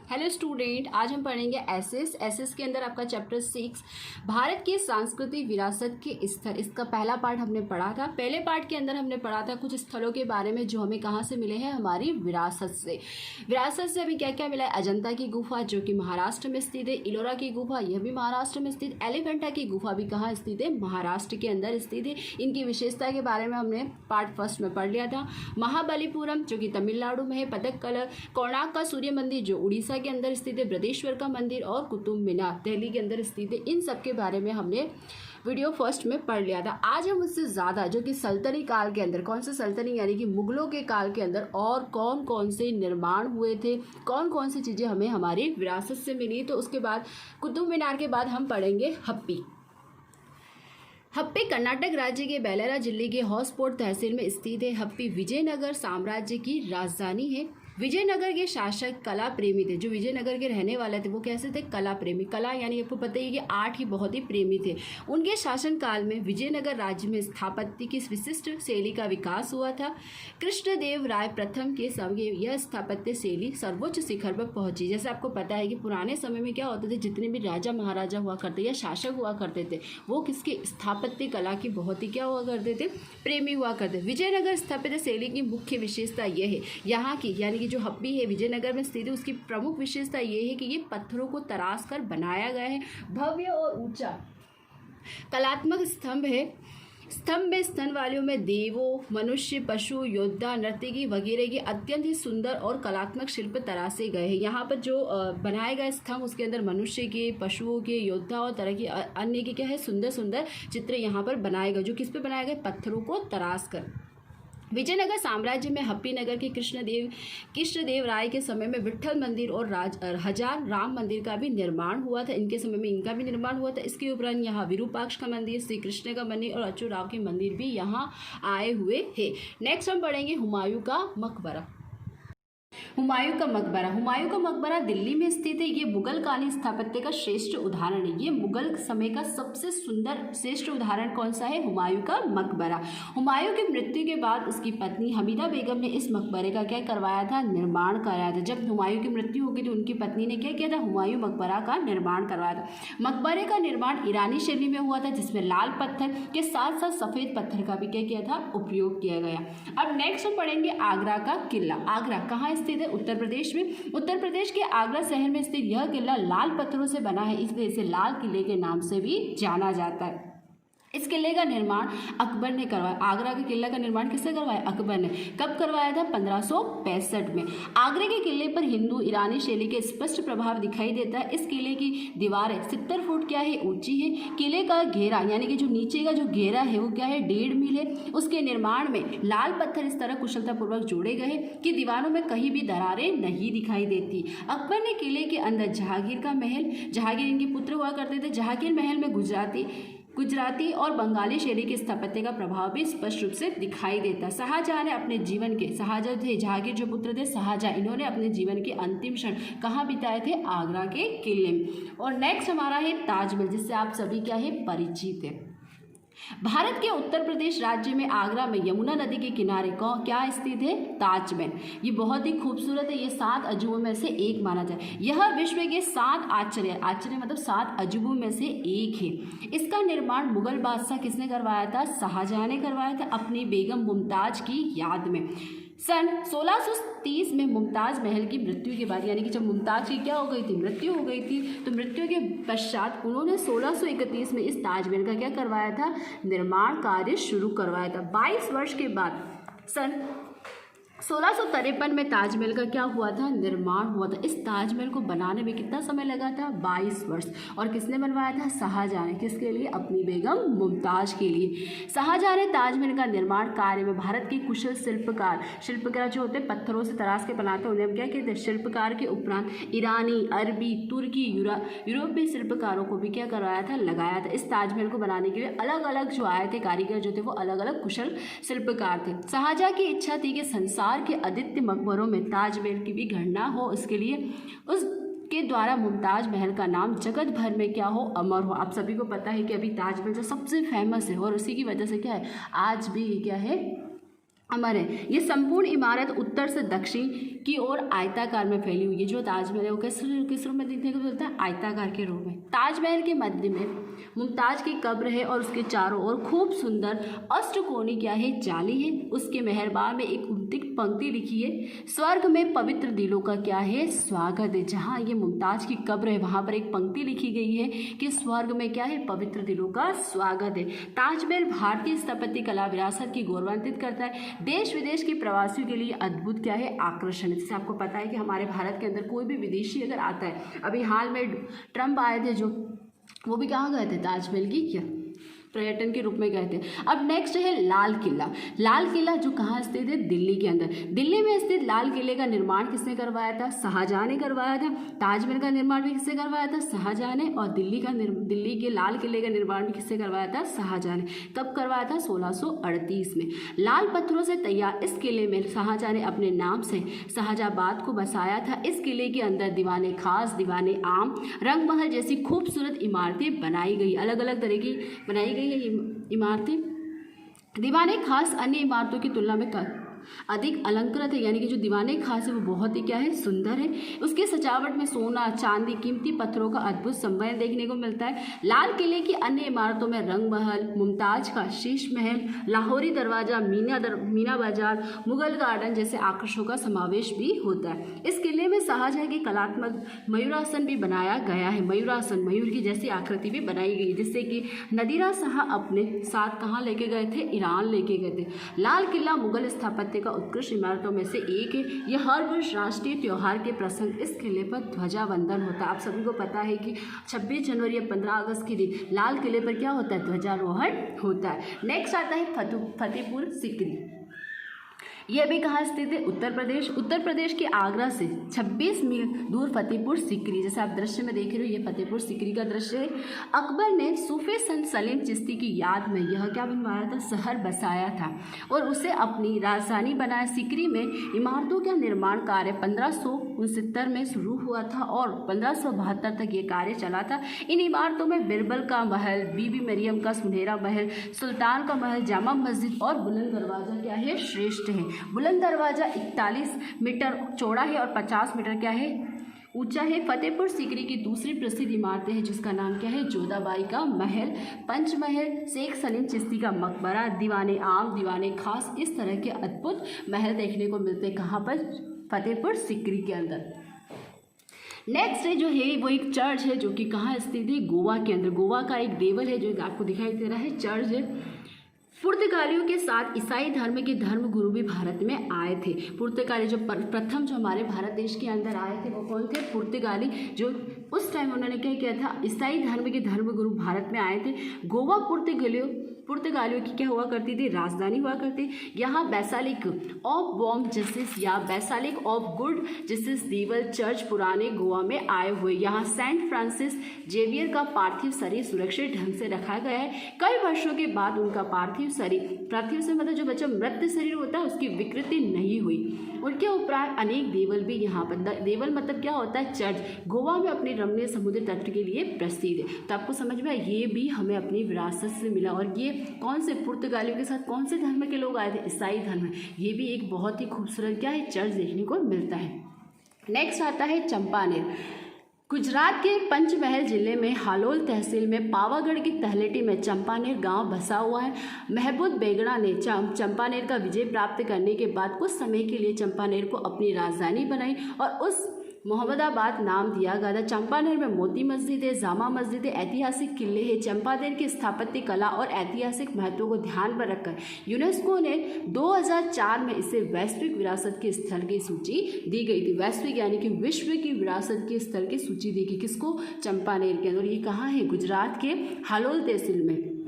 Hello student, आज हम पढ़ेंगे एसएस के अंदर आपका चैप्टर 6 भारत की सांस्कृतिक विरासत के स्तर। इसका पहला पार्ट हमने पढ़ा था। पहले पार्ट के अंदर हमने पढ़ा था कुछ स्थलों के बारे में जो हमें कहाँ से मिले हैं, हमारी विरासत से हमें क्या क्या मिला है। अजंता की गुफा जो कि महाराष्ट्र में स्थित है, इलोरा की गुफा यह भी महाराष्ट्र में स्थित, एलिफेंटा की गुफा भी कहाँ स्थित है, महाराष्ट्र के अंदर स्थित है। इनकी विशेषता के बारे में हमने पार्ट फर्स्ट में पढ़ लिया था। महाबलीपुरम जो कि तमिलनाडु में है, पदक कलर, कोणार्क का सूर्य मंदिर जो उड़ीसा के अंदर स्थित है, बृहदेश्वर का मंदिर और कुतुब मीनार दिल्ली के अंदर स्थित है। इन सब के बारे में हमने वीडियो फर्स्ट में पढ़ लिया था। आज हम उससे ज़्यादा जो कि सल्तनती काल के अंदर, कौन से सल्तनती यानी कि मुगलों के काल के अंदर और कौन कौन से निर्माण हुए थे, कौन कौन सी चीज़ें हमें हमारी विरासत से मिली, तो उसके बाद कुतुब मीनार के बाद हम पढ़ेंगे हम्पी। हम्पी कर्नाटक राज्य के बेल्लारी जिले के हॉसपोर्ट तहसील में स्थित है। हम्पी विजयनगर साम्राज्य की राजधानी है। विजयनगर के शासक कला प्रेमी थे। जो विजयनगर के रहने वाले थे वो कैसे थे, कला प्रेमी। कला यानी आपको पता ही कि आर्ट ही बहुत ही प्रेमी थे। उनके शासनकाल में विजयनगर राज्य में स्थापत्य की विशिष्ट शैली का विकास हुआ था। कृष्णदेव राय प्रथम के समय यह स्थापत्य शैली सर्वोच्च शिखर पर पहुंची। जैसे आपको पता है कि पुराने समय में क्या होते थे, जितने भी राजा महाराजा हुआ करते या शासक हुआ करते थे वो किसके स्थापत्य कला की बहुत ही क्या हुआ करते थे, प्रेमी हुआ करते थे। विजयनगर स्थापत्य शैली की मुख्य विशेषता यह है, यहाँ की यानी कि जो हम्पी है विजयनगर में स्थित है, उसकी प्रमुख विशेषता ये है कि ये पत्थरों को तराश कर बनाया गया है। भव्य और ऊंचा कलात्मक स्तंभ है। स्तंभ में स्तन वालियों में देवों, मनुष्य, पशु, योद्धा, नर्तकी वगैरह के अत्यंत ही सुंदर और कलात्मक शिल्प तराशे गए हैं। यहाँ पर जो बनाए गए स्तंभ उसके अंदर मनुष्य के, पशुओं के, योद्धा और तरह की अन्य के क्या है, सुंदर सुंदर चित्र यहाँ पर बनाए गए, जो किस पे बनाए गए, पत्थरों को तराश कर। विजयनगर साम्राज्य में हम्पी नगर के कृष्णदेव राय के समय में विट्ठल मंदिर और हजार राम मंदिर का भी निर्माण हुआ था। इनके समय में इनका भी निर्माण हुआ था। इसके उपरांत यहाँ विरूपाक्ष का मंदिर, श्री कृष्ण का मंदिर और अच्युतराव के मंदिर भी यहाँ आए हुए हैं। नेक्स्ट हम पढ़ेंगे हुमायूं का मकबरा। हुमायूं का मकबरा दिल्ली में स्थित है। ये मुगल कालीन स्थापत्य का श्रेष्ठ उदाहरण है। ये मुगल समय का सबसे सुंदर श्रेष्ठ उदाहरण कौन सा है, हुमायूं का मकबरा। हुमायूं की मृत्यु के बाद उसकी पत्नी हमीदा बेगम ने इस मकबरे का क्या करवाया था, निर्माण कराया था। जब हुमायूं की मृत्यु हो गई तो उनकी पत्नी ने क्या किया था, हुमायूं मकबरा का निर्माण करवाया था। मकबरे का निर्माण ईरानी शैली में हुआ था, जिसमें लाल पत्थर के साथ साथ सफेद पत्थर का भी क्या किया था, उपयोग किया गया। अब नेक्स्ट हम पढ़ेंगे आगरा का किला। आगरा कहाँ स्थित है, उत्तर प्रदेश में। उत्तर प्रदेश के आगरा शहर में स्थित यह किला लाल पत्थरों से बना है, इसलिए इसे लाल किले के नाम से भी जाना जाता है। इस किले का निर्माण अकबर ने करवाया। आगरा के किले का निर्माण किसने करवाया, अकबर ने। कब करवाया था, 1565 में। आगरे के किले पर हिंदू ईरानी शैली के स्पष्ट प्रभाव दिखाई देता है। इस किले की दीवारें 70 फुट क्या है, ऊंची है। किले का घेरा यानी कि जो नीचे का जो घेरा है वो क्या है, 1.5 मील है। उसके निर्माण में लाल पत्थर इस तरह कुशलतापूर्वक जोड़े गए कि दीवारों में कहीं भी दरारें नहीं दिखाई देती। अकबर ने किले के अंदर जहांगीर का महल, जहांगीर इनके पुत्र हुआ करते थे, जहांगीर महल में गुजराती और बंगाली शैली के स्थापत्य का प्रभाव भी स्पष्ट रूप से दिखाई देता। शाहजहां ने अपने जीवन के, शाहजहां थे जहांगीर जो पुत्र थे शाहजहां, इन्होंने अपने जीवन के अंतिम क्षण कहाँ बिताए थे, आगरा के किले में। और नेक्स्ट हमारा है ताजमहल, जिससे आप सभी क्या है, परिचित है। भारत के उत्तर प्रदेश राज्य में आगरा में यमुना नदी के किनारे क्या स्थित है, ताजमहल। ये बहुत ही खूबसूरत है। ये 7 अजूबों में से एक माना जाए। यह विश्व के 7 आश्चर्य मतलब 7 अजूबों में से एक है। इसका निर्माण मुगल बादशाह किसने करवाया था, शाहजहां ने करवाया था अपनी बेगम मुमताज की याद में। सन 1630 में मुमताज महल की मृत्यु के बाद, यानी कि जब मुमताज की क्या हो गई थी, मृत्यु हो गई थी, तो मृत्यु के पश्चात उन्होंने 1631 में इस ताजमहल का क्या करवाया था, निर्माण कार्य शुरू करवाया था। 22 वर्ष के बाद सन 1653 में ताजमहल का क्या हुआ था, निर्माण हुआ था। इस ताजमहल को बनाने में कितना समय लगा था, 22 वर्ष। और किसने बनवाया था, शाहजहां ने। किसके लिए, अपनी बेगम मुमताज के लिए। शाहजहां ने ताजमहल का निर्माण कार्य में भारत के कुशल शिल्पकार जो होते हैं पत्थरों से तराश के बनाते हैं, उन्हें क्या कहते हैं, शिल्पकार के उपरांत ईरानी, अरबी, तुर्की, यूरोपीय शिल्पकारों को भी क्या करवाया था, लगाया था। इस ताजमहल को बनाने के लिए अलग अलग जो आए थे कारीगर जो थे वो अलग अलग कुशल शिल्पकार थे। शाहजहां की इच्छा थी कि संसार के आदित्य मकबरों में ताजमहल की भी गणना हो, इसके लिए उसके द्वारा मुमताज महल का नाम जगत भर में क्या हो, अमर हो। आप सभी को पता है कि अभी ताजमहल जो सबसे फेमस है और उसी की वजह से क्या है, आज भी क्या है, अमर है। ये संपूर्ण इमारत उत्तर से दक्षिण की ओर आयताकार में फैली हुई है। जो ताजमहल है वो किस रूप में देखने को मिलता है? आयताकार के रूप में। ताजमहल के मध्य में मुमताज की कब्र है और उसके चारों ओर खूब सुंदर अष्टकोणी क्या है? जाली है। उसके मेहरबान में एक उल्टी पंक्ति लिखी है, स्वर्ग में पवित्र दिलों का क्या है? स्वागत है। जहाँ ये मुमताज की कब्र है वहाँ पर एक पंक्ति लिखी गई है कि स्वर्ग में क्या है? पवित्र दिलों का स्वागत है। ताजमहल भारतीय स्थापत्य कला विरासत की गौरवान्वित करता है। देश विदेश के प्रवासियों के लिए अद्भुत क्या है? आकर्षण। जैसे आपको पता है कि हमारे भारत के अंदर कोई भी विदेशी अगर आता है, अभी हाल में ट्रम्प आए थे जो, वो भी कहाँ गए थे? ताजमहल की क्या पर्यटन के रूप में गए थे। अब नेक्स्ट है लाल किला। लाल किला जो कहाँ स्थित है? दिल्ली के अंदर। दिल्ली में स्थित लाल किले का निर्माण किसने करवाया था? शाहजहां ने करवाया था। ताजमहल का निर्माण भी किसने करवाया था? शाहजहां ने। और दिल्ली के लाल किले का निर्माण भी किसने करवाया था? शाहजहां ने। कब करवाया था? 1638 में। लाल पत्थरों से तैयार इस किले में शाहजहां ने अपने नाम से शाहजहाबाद को बसाया था। इस किले के अंदर दीवाने खास, दीवाने आम, रंगमहल जैसी खूबसूरत इमारतें बनाई गई, अलग अलग तरह की बनाई ये इमारतें। दीवाने खास अन्य इमारतों की तुलना में अधिक अलंकृत है, यानी कि जो दीवाने खास है वो बहुत ही क्या है? सुंदर है। उसकी सजावट में सोना, चांदी, कीमती पत्थरों का अद्भुत संबंध देखने को मिलता है। लाल किले की अन्य इमारतों में रंग महल, मुमताज का शीश महल, लाहौरी दरवाजा, मीना बाजार, मुगल गार्डन जैसे आकर्षणों का समावेश भी होता है। इस किले में शाहजहां की कलात्मक मयूरासन भी बनाया गया है। मयूरासन, मयूर की जैसी आकृति भी बनाई गई, जिससे कि नादिर शाह अपने साथ कहाँ लेके गए थे? ईरान लेके गए थे। लाल किला मुगल स्थापत्य का उत्कृष्ट इमारतों में से एक है। यह हर वर्ष राष्ट्रीय त्योहार के प्रसंग इस किले पर ध्वजावंदन होता है। आप सभी को पता है कि 26 जनवरी या 15 अगस्त के दिन लाल किले पर क्या होता है? ध्वजारोहण होता है। नेक्स्ट आता है फतेहपुर सीकरी। यह भी कहाँ स्थित है? उत्तर प्रदेश। उत्तर प्रदेश के आगरा से 26 मील दूर फतेहपुर सीकरी, जैसे आप दृश्य में देख रहे हो, ये फतेहपुर सीकरी का दृश्य है। अकबर ने सूफी संत सलीम चिश्ती की याद में यह क्या बनवाया था? शहर बसाया था और उसे अपनी राजधानी बनाया। सीकरी में इमारतों का निर्माण कार्य 1569 में शुरू हुआ था और 1572 तक ये कार्य चला था। इन इमारतों में बिरबल का महल, बीबी मरियम का सुनहरा महल, सुल्तान का महल, जामा मस्जिद और बुलंद दरवाजा क्या है? श्रेष्ठ है। बुलंद दरवाजा 41 मीटर चौड़ा है और 50 मीटर क्या है? ऊंचा है। फतेहपुर सीकरी की दूसरी प्रसिद्ध इमारतें हैं जिसका नाम क्या है? जोधाबाई का महल, पंचमहल, शेख सलीम चिश्ती का मकबरा, दीवाने आम, दीवाने खास, इस तरह के अद्भुत महल देखने को मिलते हैं। कहाँ पर? फतेहपुर सीकरी के अंदर। नेक्स्ट है जो है वो एक चर्च है जो कि कहाँ स्थित है? गोवा के अंदर। गोवा का एक देवल है जो आपको दिखाई दे रहा है, चर्च है। पुर्तगालियों के साथ ईसाई धर्म के धर्मगुरु भी भारत में आए थे। पुर्तगाली जो प्रथम जो हमारे भारत देश के अंदर आए थे वो कौन थे? पुर्तगाली। जो उस टाइम उन्होंने क्या किया था? ईसाई धर्म के धर्मगुरु भारत में आए थे। गोवा पुर्तगालियों की क्या हुआ करती थी? राजधानी हुआ करती। यहाँ बैसालिक ऑफ बॉम जस्टिस या बैसालिक ऑफ गुड जस्टिस देवल चर्च पुराने गोवा में आए हुए। यहाँ सेंट फ्रांसिस जेवियर का पार्थिव शरीर सुरक्षित ढंग से रखा गया है। कई वर्षों के बाद उनका पार्थिव से मतलब जो बच्चा मृत शरीर होता है उसकी विकृति नहीं हुई। उनके उपरांत अनेक देवल भी यहाँ पर, देवल मतलब क्या होता है? चर्च। गोवा में अपने रमणीय समुद्र तट के लिए प्रसिद्ध है। तो आपको समझ में ये भी हमें अपनी विरासत से मिला। और ये कौन से पुर्तगालियों के साथ कौन से धर्म के लोग आए थे? ईसाई धर्म। ये भी एक बहुत ही खूबसूरत क्या है? चर्च देखने को मिलता है। नेक्स्ट आता है चंपानेर। गुजरात के पंचमहल जिले में हालोल तहसील में पावागढ़ की तलहटी में चंपानेर गांव बसा हुआ है। महमूद बेगड़ा ने चंपानेर का विजय प्राप्त करने के बाद कुछ समय के लिए चंपानेर को अपनी राजधानी बनाई और उस मोहम्मदाबाद नाम दिया गया था। चंपानेर में मोती मस्जिद है, जामा मस्जिद है, ऐतिहासिक किले हैं। चंपानेर की स्थापत्य कला और ऐतिहासिक महत्व को ध्यान पर रखकर यूनेस्को ने 2004 में इसे वैश्विक विरासत के स्थल की सूची दी गई थी। वैश्विक यानी कि विश्व की विरासत के स्थल की सूची दी गई। किसको? चंपानेर के अंदर। ये कहाँ है? गुजरात के हालोल तहसील में।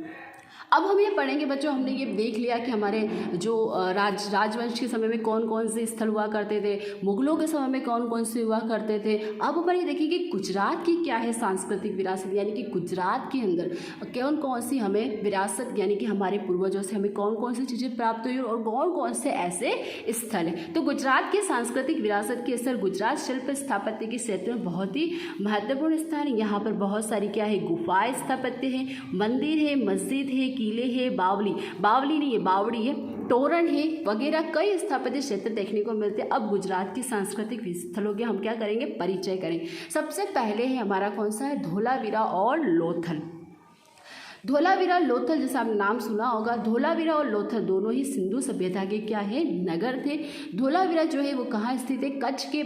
अब हम ये पढ़ेंगे बच्चों, हमने ये देख लिया कि हमारे जो राजवंश के समय में कौन कौन से स्थल हुआ करते थे, मुगलों के समय में कौन कौन से हुआ करते थे। अब अपन ये देखिए कि गुजरात की क्या है सांस्कृतिक विरासत, यानी कि गुजरात के अंदर कौन कौन सी हमें विरासत, यानी कि हमारे पूर्वजों से हमें कौन कौन सी चीज़ें प्राप्त हुई और कौन कौन से ऐसे स्थल हैं। तो गुजरात के सांस्कृतिक विरासत के स्थल गुजरात शिल्प स्थापत्य के क्षेत्र में बहुत ही महत्वपूर्ण स्थान है। यहाँ पर बहुत सारी क्या है? गुफाएं स्थापत्य है, मंदिर है, मस्जिद है, किले है, बावली नहीं है, बावड़ी है, तोरण है वगैरह कई स्थापत्य क्षेत्र देखने को मिलते हैं। अब गुजरात की सांस्कृतिक स्थलों के हम क्या करेंगे, परिचय करेंगे। सबसे पहले है हमारा कौन सा है, धोलावीरा और लोथल। धोलावीरा लोथल, जैसा आपने नाम सुना होगा, धोलावीरा और लोथल दोनों ही सिंधु सभ्यता के क्या है, नगर थे। धोलावीरा जो है वो कहाँ स्थित है, कच्छ के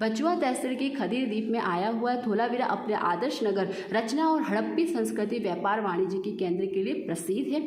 बचुआ तहसील के खदीर द्वीप में आया हुआ है। धोलावीरा अपने आदर्श नगर रचना और हड़प्पी संस्कृति, व्यापार, वाणिज्य के केंद्र के लिए प्रसिद्ध है।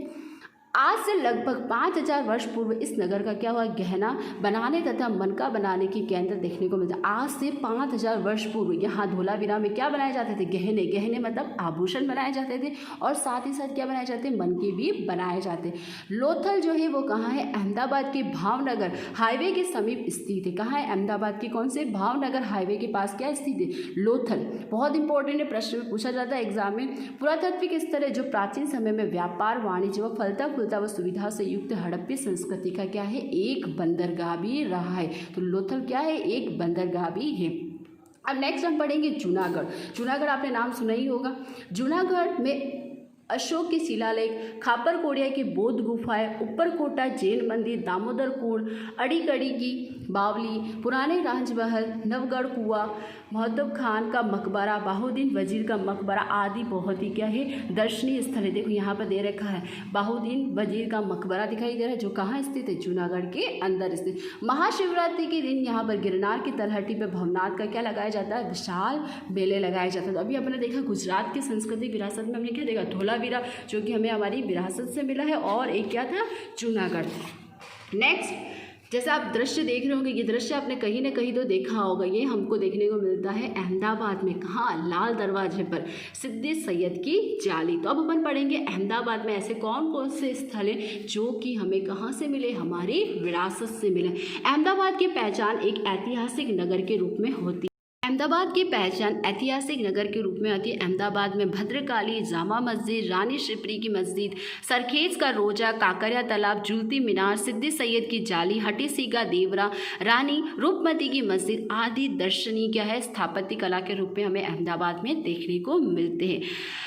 आज से लगभग 5000 वर्ष पूर्व इस नगर का क्या हुआ, गहना बनाने तथा मनका बनाने की केंद्र देखने को मिलता है। आज से 5000 वर्ष पूर्व यहाँ धोलावीरा में क्या बनाए जाते थे, गहने। गहने मतलब आभूषण बनाए जाते थे और साथ ही साथ क्या बनाए जाते, मनके भी बनाए जाते। लोथल जो है वो कहाँ है, अहमदाबाद के भावनगर हाईवे के समीप स्थित है। कहाँ है, अहमदाबाद के कौन से, भावनगर हाईवे के पास क्या स्थित है, लोथल। बहुत इंपॉर्टेंट है, प्रश्न में पूछा जाता है एग्जाम में। पुरातात्विक स्थल है जो प्राचीन समय में व्यापार, वाणिज्य व फलता व सुविधा से युक्त हड़प्पी संस्कृति का क्या है, एक बंदरगाह भी रहा है। तो लोथल क्या है, एक बंदरगाह भी है। अब नेक्स्ट हम पढ़ेंगे जूनागढ़। जूनागढ़ आपने नाम सुना ही होगा। जूनागढ़ में अशोक के शिलालेख, खापर कोडिया की बौद्ध गुफाएं, ऊपरकोटा जैन मंदिर, दामोदर कुंड, अड़ीकड़ी की बावली, पुराने राजमहल, नवगढ़ कुआं, महतब खान का मकबरा, बाहुद्दीन वजीर का मकबरा आदि बहुत ही क्या है, दर्शनीय स्थल है। देखो यहाँ पर दे रखा है, बाहुद्दीन वजीर का मकबरा दिखाई दे रहा है, जो कहाँ स्थित है, जूनागढ़ के अंदर स्थित। महाशिवरात्रि के दिन यहाँ पर गिरनार की तलहटी पर भवनाथ का क्या लगाया जाता है, विशाल मेले लगाए जाते हैं। तो अभी आपने देखा गुजरात की सांस्कृतिक विरासत में हमने क्या देखा, धोलावीरा जो कि हमें हमारी विरासत से मिला है, और एक क्या था, जूनागढ़। नेक्स्ट, जैसा आप दृश्य देख रहे होंगे, ये दृश्य आपने कहीं ना कहीं तो देखा होगा। ये हमको देखने को मिलता है अहमदाबाद में, कहाँ, लाल दरवाजे पर, सिद्दी सैयद की जाली। तो अब अपन पढ़ेंगे अहमदाबाद में ऐसे कौन कौन से स्थल हैं जो कि हमें कहाँ से मिले, हमारी विरासत से मिले। अहमदाबाद की पहचान एक ऐतिहासिक नगर के रूप में होती है। अहमदाबाद की पहचान ऐतिहासिक नगर के रूप में होती है। अहमदाबाद में भद्रकाली, जामा मस्जिद, रानी शिप्री की मस्जिद, सरखेज का रोजा, काकरिया तालाब, झूलती मीनार, सिद्दी सैयद की जाली, हटी सीगा देवरा, रानी रूपमती की मस्जिद आदि दर्शनीय क्या है, स्थापत्य कला के रूप में हमें अहमदाबाद में देखने को मिलते हैं।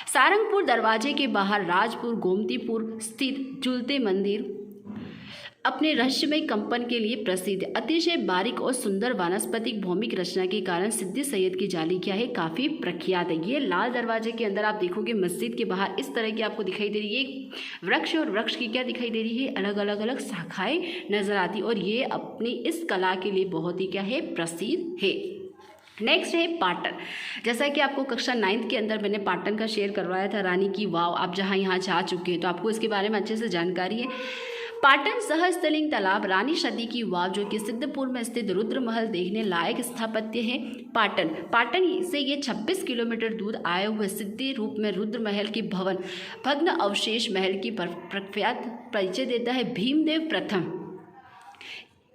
सारंगपुर दरवाजे के बाहर राजपुर गोमतीपुर स्थित झूलते मंदिर अपने रहस्यमय कंपन के लिए प्रसिद्ध है। अतिशय बारीक और सुंदर वानस्पतिक भौमिक रचना के कारण सिद्दी सैयद की जाली क्या है, काफ़ी प्रख्यात है। ये लाल दरवाजे के अंदर आप देखोगे मस्जिद के बाहर इस तरह की आपको दिखाई दे रही है वृक्ष, और वृक्ष की क्या दिखाई दे रही है, अलग अलग अलग शाखाएं नजर आती, और ये अपनी इस कला के लिए बहुत ही क्या है, प्रसिद्ध है। नेक्स्ट है पाटन। जैसा कि आपको कक्षा 9th के अंदर मैंने पाटन का शेयर करवाया था, रानी की वाव। आप जहाँ यहाँ जा चुके हैं तो आपको इसके बारे में अच्छे से जानकारी है। पाटन सहस्त्रलिंग तालाब, रानी सती की वाव जो कि सिद्धपुर में स्थित रुद्र महल देखने लायक स्थापत्य है। पाटन से ये 26 किलोमीटर दूर आए हुए सिद्धि रूप में रुद्र महल की भवन भग्न अवशेष महल की प्रख्यात परिचय देता है। भीमदेव प्रथम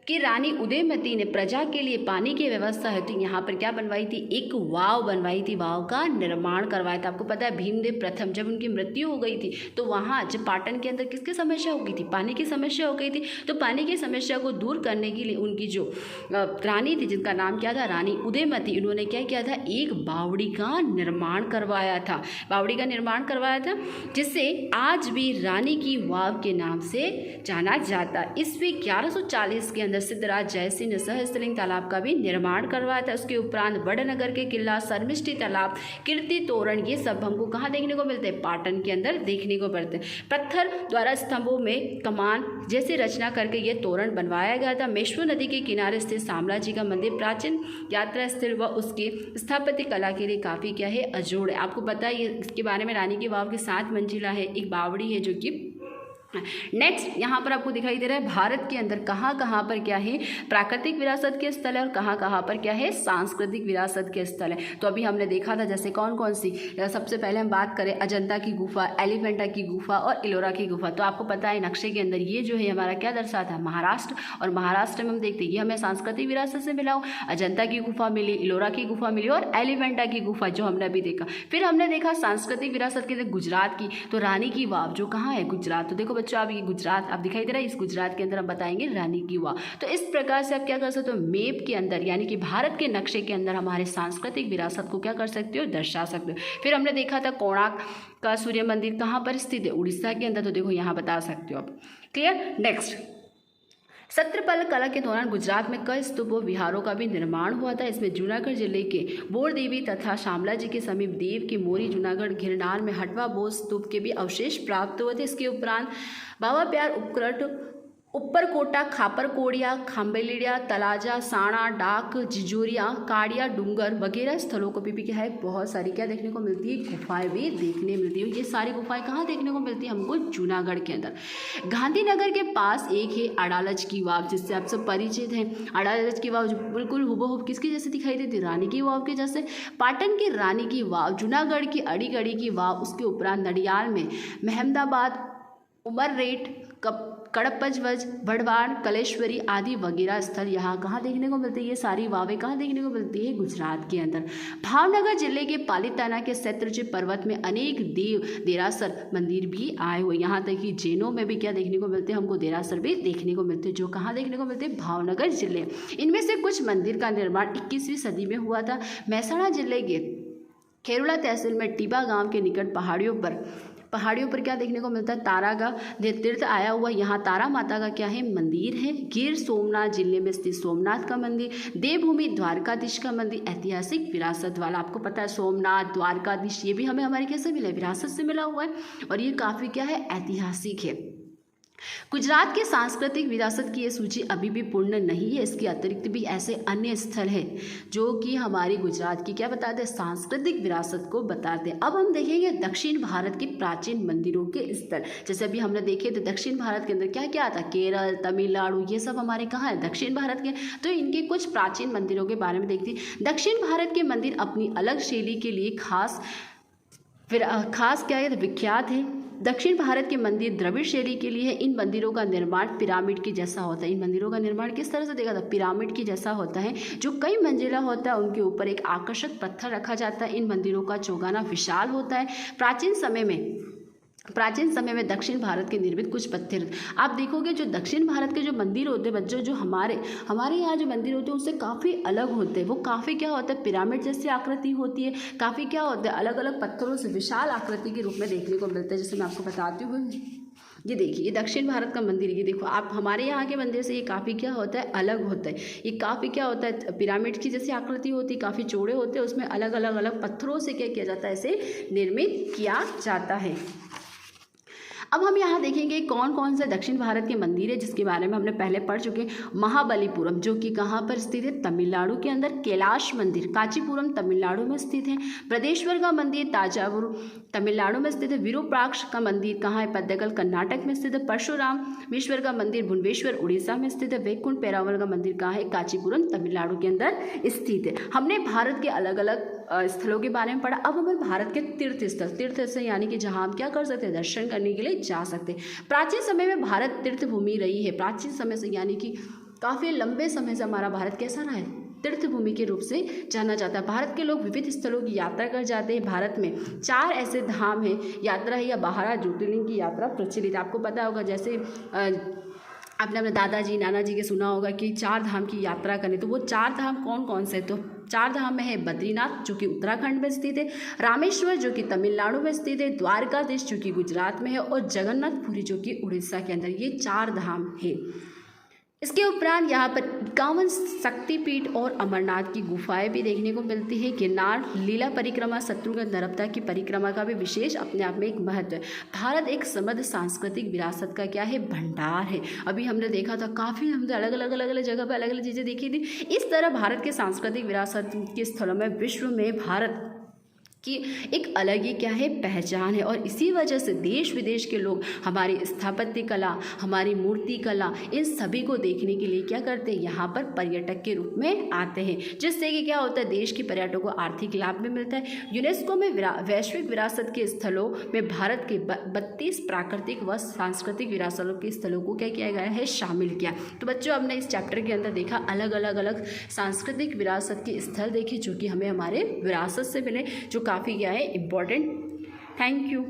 कि रानी उदयमती ने प्रजा के लिए पानी की व्यवस्था हेतु यहाँ पर क्या बनवाई थी, एक वाव बनवाई थी, वाव का निर्माण करवाया था। आपको पता है भीमदेव प्रथम जब उनकी मृत्यु हो गई थी तो वहाँ जब पाटन के अंदर किसकी समस्या हो गई थी, पानी की समस्या हो गई थी। तो पानी की समस्या को दूर करने के लिए उनकी जो रानी थी, जिनका नाम क्या था, रानी उदयमती, उन्होंने क्या किया था, एक बावड़ी का निर्माण करवाया था। बावड़ी का निर्माण करवाया था जिससे आज भी रानी की वाव के नाम से जाना जाता। ईस्वी 1140 के अंदर सिद्धराज जयसिंह ने सहस्त्रलिंग तालाब का भी निर्माण करवाया था। उसके उपरांत बड़नगर के किला, शर्मिष्ठी तालाब, कीर्ति तोरण, ये सब हमको कहाँ देखने को मिलते हैं, पाटन के अंदर देखने को मिलते हैं। पत्थर द्वारा स्तंभों में कमान जैसी रचना करके ये तोरण बनवाया गया था। मेश्वर नदी के किनारे स्थित शामला जी का मंदिर प्राचीन यात्रा स्थल व उसके स्थापत्य कला के लिए काफ़ी क्या है, अजोड़ है। आपको पता है इसके बारे में, रानी की वाव की 7 मंजिला है, एक बावड़ी है जो कि। नेक्स्ट यहाँ पर आपको दिखाई दे रहा है भारत के अंदर कहाँ कहाँ पर क्या है, प्राकृतिक विरासत के स्थल है और कहाँ कहाँ पर क्या है, सांस्कृतिक विरासत के स्थल है। तो अभी हमने देखा था जैसे कौन कौन सी, सबसे पहले हम बात करें अजंता की गुफा, एलिफेंटा की गुफा और इलोरा की गुफा। तो आपको पता है नक्शे के अंदर ये जो है हमारा क्या दर्शाता है, महाराष्ट्र, और महाराष्ट्र में हम देखते हैं ये हमें सांस्कृतिक विरासत से मिला हो। अजंता की गुफा मिली, इलोरा की गुफा मिली और एलिफेंटा की गुफा जो हमने अभी देखा। फिर हमने देखा सांस्कृतिक विरासत के गुजरात की, तो रानी की वाव जो कहाँ है, गुजरात। तो देखो बच्चों, आप ये गुजरात आप दिखाई दे रहा है, इस गुजरात के अंदर हम बताएंगे रानी की वाव। तो इस प्रकार से आप क्या कर सकते हो, मैप के अंदर यानी कि भारत के नक्शे के अंदर हमारे सांस्कृतिक विरासत को क्या कर सकते हो, दर्शा सकते हो। फिर हमने देखा था कोणार्क का सूर्य मंदिर कहाँ पर स्थित है, उड़ीसा के अंदर। तो देखो यहाँ बता सकते हो आप, क्लियर। नेक्स्ट सत्रपल कला के दौरान गुजरात में कई स्तूप व विहारों का भी निर्माण हुआ था। इसमें जूनागढ़ जिले के बोर देवी तथा शामला जी के समीप देव की मोरी, जूनागढ़ गिरनार में हटवा बोस स्तूप के भी अवशेष प्राप्त हुए थे। इसके उपरांत बाबा प्यार उपकरट, ऊपरकोटा, खापरकोड़िया, खाम्बेलिया, तलाजा, साणा, डाक, जिजोरिया, काड़िया, डूंगर वगैरह स्थलों को भी क्या है बहुत सारी क्या देखने को मिलती है, गुफाएं भी देखने मिलती है। ये सारी गुफाएं कहाँ देखने को मिलती है हमको, जूनागढ़ के अंदर। गांधीनगर के पास एक है अड़ालज की वाव, जिससे आप सब परिचित हैं। अड़ालज की वाव जो बिल्कुल हुबहू किसकी जैसे दिखाई देती है, रानी की वाव के जैसे। पाटन की रानी की वाव, जूनागढ़ की अड़ीगढ़ी की वाव, उसके उपरांत नडियाल में महमदाबाद, उमररेट, कड़पजवज, भड़वाड़, कलेश्वरी आदि वगैरह स्थल यहाँ कहाँ देखने को मिलते हैं। ये सारी वावें कहाँ देखने को मिलती है, गुजरात के अंदर। भावनगर जिले के पालीताना के शत्रुंजय पर्वत में अनेक देरासर मंदिर भी आए हुए। यहाँ तक कि जैनों में भी क्या देखने को मिलते हैं हमको, देरासर भी देखने को मिलते हैं, जो कहाँ देखने को मिलते हैं, भावनगर जिले। इनमें से कुछ मंदिर का निर्माण 21वीं सदी में हुआ था। महसाणा जिले के खेरुला तहसील में टिबा गाँव के निकट पहाड़ियों पर क्या देखने को मिलता है, तारा का तीर्थ आया हुआ। यहाँ तारा माता का क्या है, मंदिर है। गिर सोमनाथ जिले में स्थित सोमनाथ का मंदिर, देवभूमि द्वारकाधीश का मंदिर, ऐतिहासिक विरासत वाला। आपको पता है सोमनाथ, द्वारकाधीश, ये भी हमें हमारे कैसे मिला, विरासत से मिला हुआ है, और ये काफ़ी क्या है, ऐतिहासिक है। गुजरात के सांस्कृतिक विरासत की ये सूची अभी भी पूर्ण नहीं है। इसके अतिरिक्त भी ऐसे अन्य स्थल हैं जो कि हमारी गुजरात की क्या बताते हैं, सांस्कृतिक विरासत को बताते हैं। अब हम देखेंगे दक्षिण भारत के प्राचीन मंदिरों के स्थल। जैसे अभी हमने देखे तो दक्षिण भारत के अंदर क्या क्या आता है, केरल, तमिलनाडु, ये सब हमारे कहाँ है, दक्षिण भारत के। तो इनके कुछ प्राचीन मंदिरों के बारे में देखते हैं। दक्षिण भारत के मंदिर अपनी अलग शैली के लिए खास क्या है, विख्यात है। दक्षिण भारत के मंदिर द्रविड़ शैली के लिए है। इन मंदिरों का निर्माण पिरामिड के जैसा होता है। इन मंदिरों का निर्माण किस तरह से देखा था, पिरामिड के जैसा होता है, जो कई मंजिला होता है। उनके ऊपर एक आकर्षक पत्थर रखा जाता है। इन मंदिरों का चौगाना विशाल होता है। प्राचीन समय में दक्षिण भारत के निर्मित कुछ पत्थर आप देखोगे, जो दक्षिण भारत के जो मंदिर होते हैं बच्चों, जो हमारे यहाँ जो मंदिर होते हैं उससे काफ़ी अलग होते हैं। वो काफ़ी क्या होता है, पिरामिड जैसी आकृति होती है। काफ़ी क्या होता है, अलग अलग पत्थरों से विशाल आकृति के रूप में देखने को मिलता है। जैसे मैं आपको बताती हूँ, ये देखिए, ये दक्षिण भारत का मंदिर, ये देखो आप, हमारे यहाँ के मंदिर से ये काफ़ी क्या होता है, अलग होता है। ये काफ़ी क्या होता है, पिरामिड की जैसी आकृति होती है, काफ़ी चौड़े होते हैं। उसमें अलग अलग पत्थरों से क्या किया जाता है, इसे निर्मित किया जाता है। अब हम यहाँ देखेंगे कौन कौन से दक्षिण भारत के मंदिर है, जिसके बारे में हमने पहले पढ़ चुके हैं। महाबलीपुरम, जो कि कहाँ पर स्थित है, तमिलनाडु के अंदर। कैलाश मंदिर कांचीपुरम तमिलनाडु में स्थित है। ब्रजेश्वर का मंदिर तांजावुर तमिलनाडु में स्थित है। विरूपाक्ष का मंदिर कहाँ है, पद्दकल कर्नाटक में स्थित है। परशुरामेश्वर का मंदिर भुवनेश्वर उड़ीसा में स्थित है। वैकुंठ पेरावल का मंदिर कहाँ है, कांचीपुरम तमिलनाडु के अंदर स्थित है। हमने भारत के अलग अलग स्थलों के बारे में पढ़ा। अब हमें भारत के तीर्थ स्थल यानी कि जहाँ हम क्या कर सकते हैं, दर्शन करने के लिए जा सकते हैं। प्राचीन समय में भारत तीर्थ भूमि रही है। प्राचीन समय से यानी कि काफ़ी लंबे समय से हमारा भारत कैसा रहा है, तीर्थ भूमि के रूप से जाना जाता है। भारत के लोग विविध स्थलों की यात्रा कर जाते हैं। भारत में 4 ऐसे धाम हैं, यात्रा है या 12 ज्योतिर्लिंग की यात्रा प्रचलित। आपको पता होगा, जैसे आपने अपने दादाजी नाना जी के सुना होगा कि 4 धाम की यात्रा करें, तो वो 4 धाम कौन कौन से, तो 4 धाम में है बद्रीनाथ जो कि उत्तराखंड में स्थित है, रामेश्वर जो कि तमिलनाडु में स्थित है, द्वारकाधीश जो कि गुजरात में है, और जगन्नाथपुरी जो कि उड़ीसा के अंदर। ये 4 धाम है। इसके उपरांत यहाँ पर 51 शक्तिपीठ और अमरनाथ की गुफाएं भी देखने को मिलती है। गिरनार लीला परिक्रमा, शत्रुघ्न नर्मदा की परिक्रमा का भी विशेष अपने आप में एक महत्व है। भारत एक समृद्ध सांस्कृतिक विरासत का क्या है, भंडार है। अभी हमने देखा था, काफ़ी हमने अलग अलग जगह पर अलग अलग चीज़ें देखी थी। इस तरह भारत के सांस्कृतिक विरासत के स्थलों में विश्व में भारत कि एक अलग ही क्या है, पहचान है। और इसी वजह से देश विदेश के लोग हमारी स्थापत्य कला, हमारी मूर्ति कला, इन सभी को देखने के लिए क्या करते हैं, यहाँ पर पर्यटक के रूप में आते हैं, जिससे कि क्या होता है, देश के पर्यटकों को आर्थिक लाभ भी मिलता है। यूनेस्को में वैश्विक विरासत के स्थलों में भारत के 32 प्राकृतिक व सांस्कृतिक विरासतों के स्थलों को क्या किया गया है, शामिल किया। तो बच्चों, हमने इस चैप्टर के अंदर देखा अलग अलग सांस्कृतिक विरासत के स्थल देखे, जो कि हमें हमारे विरासत से मिले, जो काफ़ी क्या है, इम्पोर्टेंट। Thank you.